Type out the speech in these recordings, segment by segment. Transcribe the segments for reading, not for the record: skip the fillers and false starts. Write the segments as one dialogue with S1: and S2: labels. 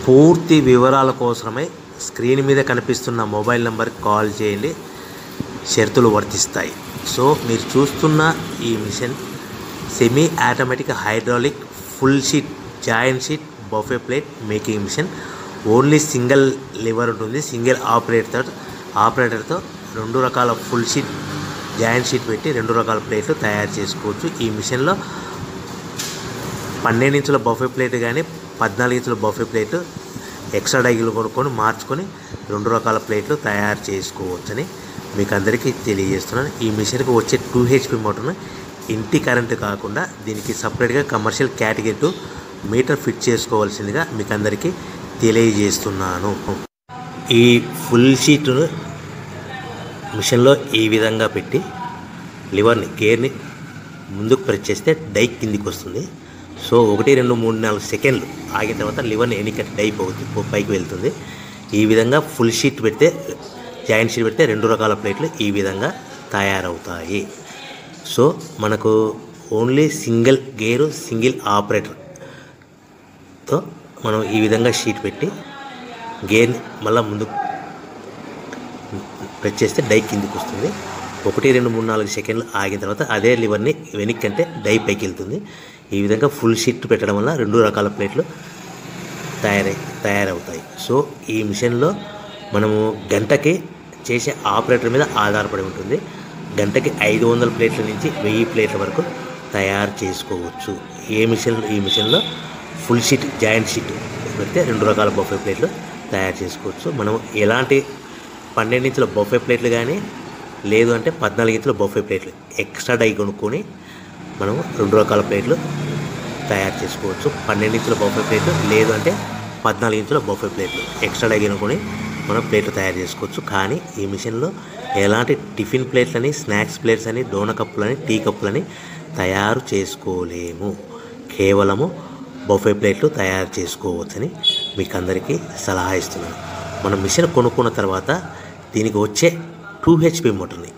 S1: పూర్తి వివరాల కోసమై స్క్రీన్ మీద కనిపిస్తున్న మొబైల్ నెంబర్కి కాల్ చేయండి. షరతులు వర్తిస్తాయి. సో మీరు చూస్తున్న ఈ machine semi automatic hydraulic full sheet joint sheet buffet plate making machine. Only single lever ఉంటుంది. సింగిల్ ఆపరేటర్తో 2 రకాల ఫుల్ షీట్ జాయింట్ షీట్ పెట్టి 2 రకాల ప్లేట్లు తయారు చేసుకోవచ్చు. ఈ మిషన్లో 12 ఇంచుల బఫే ప్లేట్ కానీ 14 ఇంచుల బఫే ప్లేట్ ఎక్స్ట్రా డైగులు కొనుక్కొని మార్చుకొని 2 రకాల ప్లేట్లు తయారు చేసుకోవచ్చని మీకు అందరికీ తెలియజేస్తున్నాను. ఈ మిషన్కి వచ్చే 2 HP మోటార్ను ఇంటి కరెంటు కాకుండా దీనికి సపరేట్గా కమర్షియల్ కేటగిరీ 2 మీటర్ ఫిట్ చేసుకోవాల్సిందిగా మీకు అందరికీ తెలియజేస్తున్నాను. ఈ ఫుల్ షీట్ను మిషన్లో ఈ విధంగా పెట్టి లివర్ని గేర్ని ముందుకు ప్రెస్ చేస్తే డై కిందికి వస్తుంది. సో 1 2 3 4 సెకండ్లు ఆగిన తర్వాత లివర్ని ఎన్నికట్టి డై పైకి వెళ్తుంది. ఈ విధంగా ఫుల్ షీట్ పెడితే జాయింట్ షీట్ పెడితే 2 రకాల ప్లేట్లు ఈ విధంగా తయారవుతాయి. సో మనకు ఓన్లీ సింగిల్ గేరు సింగిల్ ఆపరేటర్తో మనం ఈ విధంగా షీట్ పెట్టి గేర్ని మళ్ళీ ముందుకు ప్రెస్ చేస్తే డై కిందికి వస్తుంది. 1 2 3 4 సెకండ్లు ఆగిన తర్వాత అదే లివర్ని వెనక్కి అంటే డై పైకి వెళ్తుంది. ఈ విధంగా ఫుల్ షీట్ పెట్టడం వల్ల 2 రకాల ప్లేట్లు తయారవుతాయి. సో ఈ మిషన్లో మనము గంటకి చేసే ఆపరేటర్ మీద ఆధారపడి ఉంటుంది. గంటకి 500 ప్లేట్ల నుంచి 1000 ప్లేట్ల వరకు తయారు చేసుకోవచ్చు. ఈ మిషన్లో ఫుల్ షీట్ జాయింట్ షీట్ పెడితే 2 రకాల బఫే ప్లేట్లు తయారు చేసుకోవచ్చు. మనం ఎలాంటి 12 ఇంచుల బఫే ప్లేట్లు కానీ లేదు అంటే 14 ఇంచుల బఫే ప్లేట్లు ఎక్స్ట్రా డై కొనుక్కొని మనం 2 రకాల ప్లేట్లు తయారు చేసుకోవచ్చు. 12 ఇంచుల బఫే ప్లేట్లు లేదు అంటే 14 ఇంచుల బఫే ప్లేట్లు ఎక్స్ట్రా డై కొనుక్కొని మనం ప్లేట్లు తయారు చేసుకోవచ్చు. కానీ ఈ మిషన్లో ఎలాంటి టిఫిన్ ప్లేట్లని స్నాక్స్ ప్లేట్స్ అని డోన కప్పులని టీ కప్పులని తయారు చేసుకోలేము. కేవలము బఫే ప్లేట్లు తయారు చేసుకోవచ్చని మీకు అందరికీ సలహా ఇస్తున్నాను. మనం మిషన్ కొనుక్కున్న తర్వాత దీనికి వచ్చే 2 HP మోటార్ని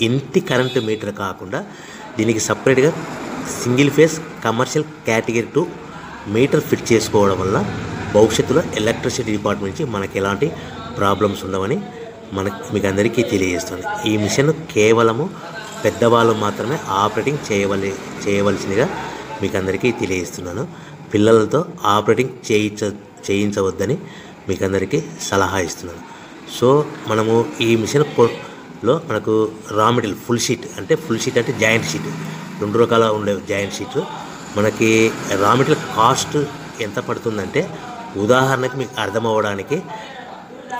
S1: ఇంటి కరెంటు మీటర్ కాకుండా దీనికి సపరేట్గా single phase commercial category 2 metre fit చేసుకోవడం వల్ల భవిష్యత్తులో ఎలక్ట్రిసిటీ డిపార్ట్మెంట్ నుంచి మనకి ఎలాంటి ప్రాబ్లమ్స్ ఉండవని మీకు అందరికీ తెలియజేస్తుంది. ఈ మిషన్ కేవలము పెద్దవాళ్ళు మాత్రమే ఆపరేటింగ్ చేయవలసిందిగా మీకు అందరికీ తెలియజేస్తున్నాను. పిల్లలతో ఆపరేటింగ్ చేయించవద్దని మీకు అందరికీ సలహా ఇస్తున్నాను. సో మనము ఈ మిషన్లో మనకు రా మెటీరియల్ ఫుల్ షీట్ అంటే జాయింట్ షీట్ 2 రకాల ఉండే జాయింట్ షీట్ మనకి రా మెటీరియల్ కాస్ట్ ఎంత పడుతుందంటే ఉదాహరణకి మీకు అర్థం అవ్వడానికి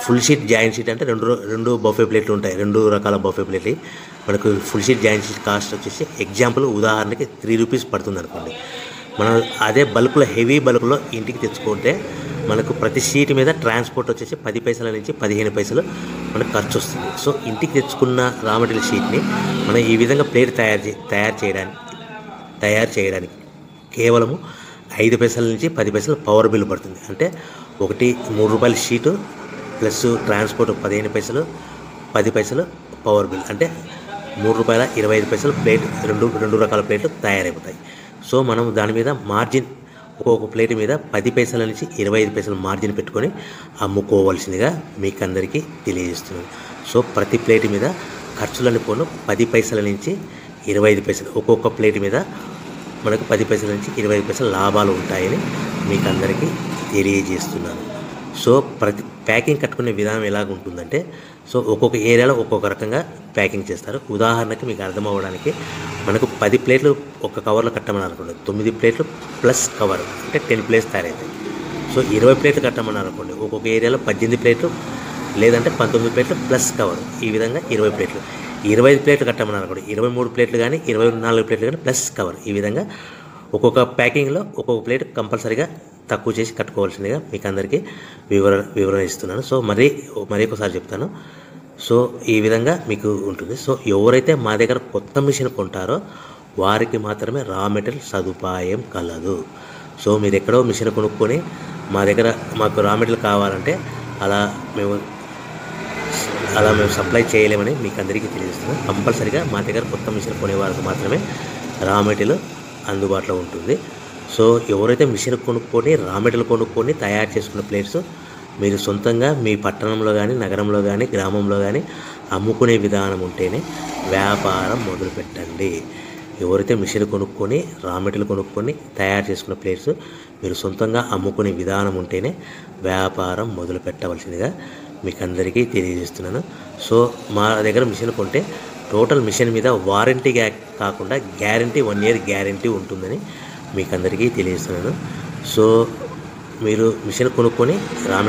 S1: ఫుల్ షీట్ జాయింట్ షీట్ అంటే 2 బఫే ప్లేట్లు ఉంటాయి. 2 రకాల బఫే ప్లేట్లు మనకు full sheet joint sheet cost వచ్చేసి ఎగ్జాంపుల్ ఉదాహరణకి 3 రూపీస్ పడుతుంది అనుకోండి. మనం అదే బల్క్లో హెవీ బల్క్లో ఇంటికి తెచ్చుకుంటే మనకు ప్రతి షీట్ మీద ట్రాన్స్పోర్ట్ వచ్చేసి 10 పైసల నుంచి 15 పైసలు మనకు ఖర్చు వస్తుంది. సో ఇంటికి తెచ్చుకున్న రా మెటీరియల్ షీట్ని మనం ఈ విధంగా ప్లేట్ తయారు చేయడానికి కేవలము 5 పైసల నుంచి 10 పైసలు పవర్ బిల్ పడుతుంది. అంటే ఒకటి 3 రూపాయల షీటు ప్లస్ ట్రాన్స్పోర్ట్ 15 పైసలు 10 పైసలు పవర్ బిల్ అంటే 3 రూపాయల 25 పైసలు ప్లేట్ 2 రకాల ప్లేట్లు తయారైపోతాయి. సో మనం దాని మీద మార్జిన్ ఒక్కొక్క ప్లేట్ మీద 10 పైసల నుంచి 25 పైసలు మార్జిన్ పెట్టుకొని అమ్ముకోవాల్సిందిగా మీకు అందరికీ తెలియజేస్తున్నాను. సో ప్రతి ప్లేట్ మీద ఖర్చులని పోను 10 పైసల నుంచి 25 పైసలు ఒక్కొక్క ప్లేట్ మీద మనకు 10 పైసల నుంచి 25 పైసలు లాభాలు ఉంటాయని మీకు అందరికీ తెలియజేస్తున్నాను. సో ప్రతి ప్యాకింగ్ కట్టుకునే విధానం ఎలాగ ఉంటుందంటే సో ఒక్కొక్క ఏరియాలో ఒక్కొక్క రకంగా ప్యాకింగ్ చేస్తారు. ఉదాహరణకి మీకు అర్థం అవ్వడానికి మనకు 10 ప్లేట్లు ఒక కవర్లో కట్టమని అనుకోండి 9 ప్లేట్లు ప్లస్ కవర్ అంటే 10 ప్లేట్స్ తయారవుతాయి. సో 20 ప్లేట్లు కట్టమని అనుకోండి ఒక్కొక్క ఏరియాలో 18 ప్లేట్లు లేదంటే 19 ప్లేట్లు ప్లస్ కవర్ ఈ విధంగా 20 ప్లేట్లు. 25 ప్లేట్లు కట్టమని అనుకోండి 23 ప్లేట్లు కానీ 24 ప్లేట్లు కానీ ప్లస్ కవర్ ఈ విధంగా ఒక్కొక్క ప్యాకింగ్లో ఒక్కొక్క ప్లేట్ కంపల్సరీగా తక్కువ చేసి కట్టుకోవాల్సిందిగా మీకు అందరికీ వివరణ ఇస్తున్నాను. సో మరీ ఒకసారి చెప్తాను. సో ఈ విధంగా మీకు ఉంటుంది. సో ఎవరైతే మా దగ్గర కొత్త మిషన్ కొంటారో వారికి మాత్రమే రా మెటీరియల్ సదుపాయం కలదు. సో మీరు ఎక్కడో మిషన్ కొనుక్కొని మాకు రా మెటీరియల్ కావాలంటే అలా మేము సప్లై చేయలేమని మీకు అందరికీ తెలియజేస్తున్నాం. కంపల్సరీగా మా దగ్గర కొత్త మిషన్ కొనే వారికి మాత్రమే రా మెటీరియల్ అందుబాటులో ఉంటుంది. సో ఎవరైతే మిషన్ కొనుక్కొని రా మెటీరియల్ కొనుక్కొని తయారు చేసుకున్న ప్లేట్స్ మీరు సొంతంగా మీ పట్టణంలో కానీ నగరంలో కానీ గ్రామంలో కానీ అమ్ముకునే విధానం ఉంటేనే వ్యాపారం మొదలుపెట్టండి. ఎవరైతే మిషన్ కొనుక్కొని రా మెటీరియల్ కొనుక్కొని తయారు చేసుకున్న ప్లేట్స్ మీరు సొంతంగా అమ్ముకునే విధానం ఉంటేనే వ్యాపారం మొదలు పెట్టవలసిందిగా మీకు అందరికీ తెలియజేస్తున్నాను. సో మా దగ్గర మిషన్ కొంటే టోటల్ మిషన్ మీద వారంటీ కాకుండా గ్యారంటీ 1 year గ్యారంటీ ఉంటుందని మీకు అందరికీ తెలియజేస్తున్నాను. సో మీరు మిషన్ కొనుక్కొని రా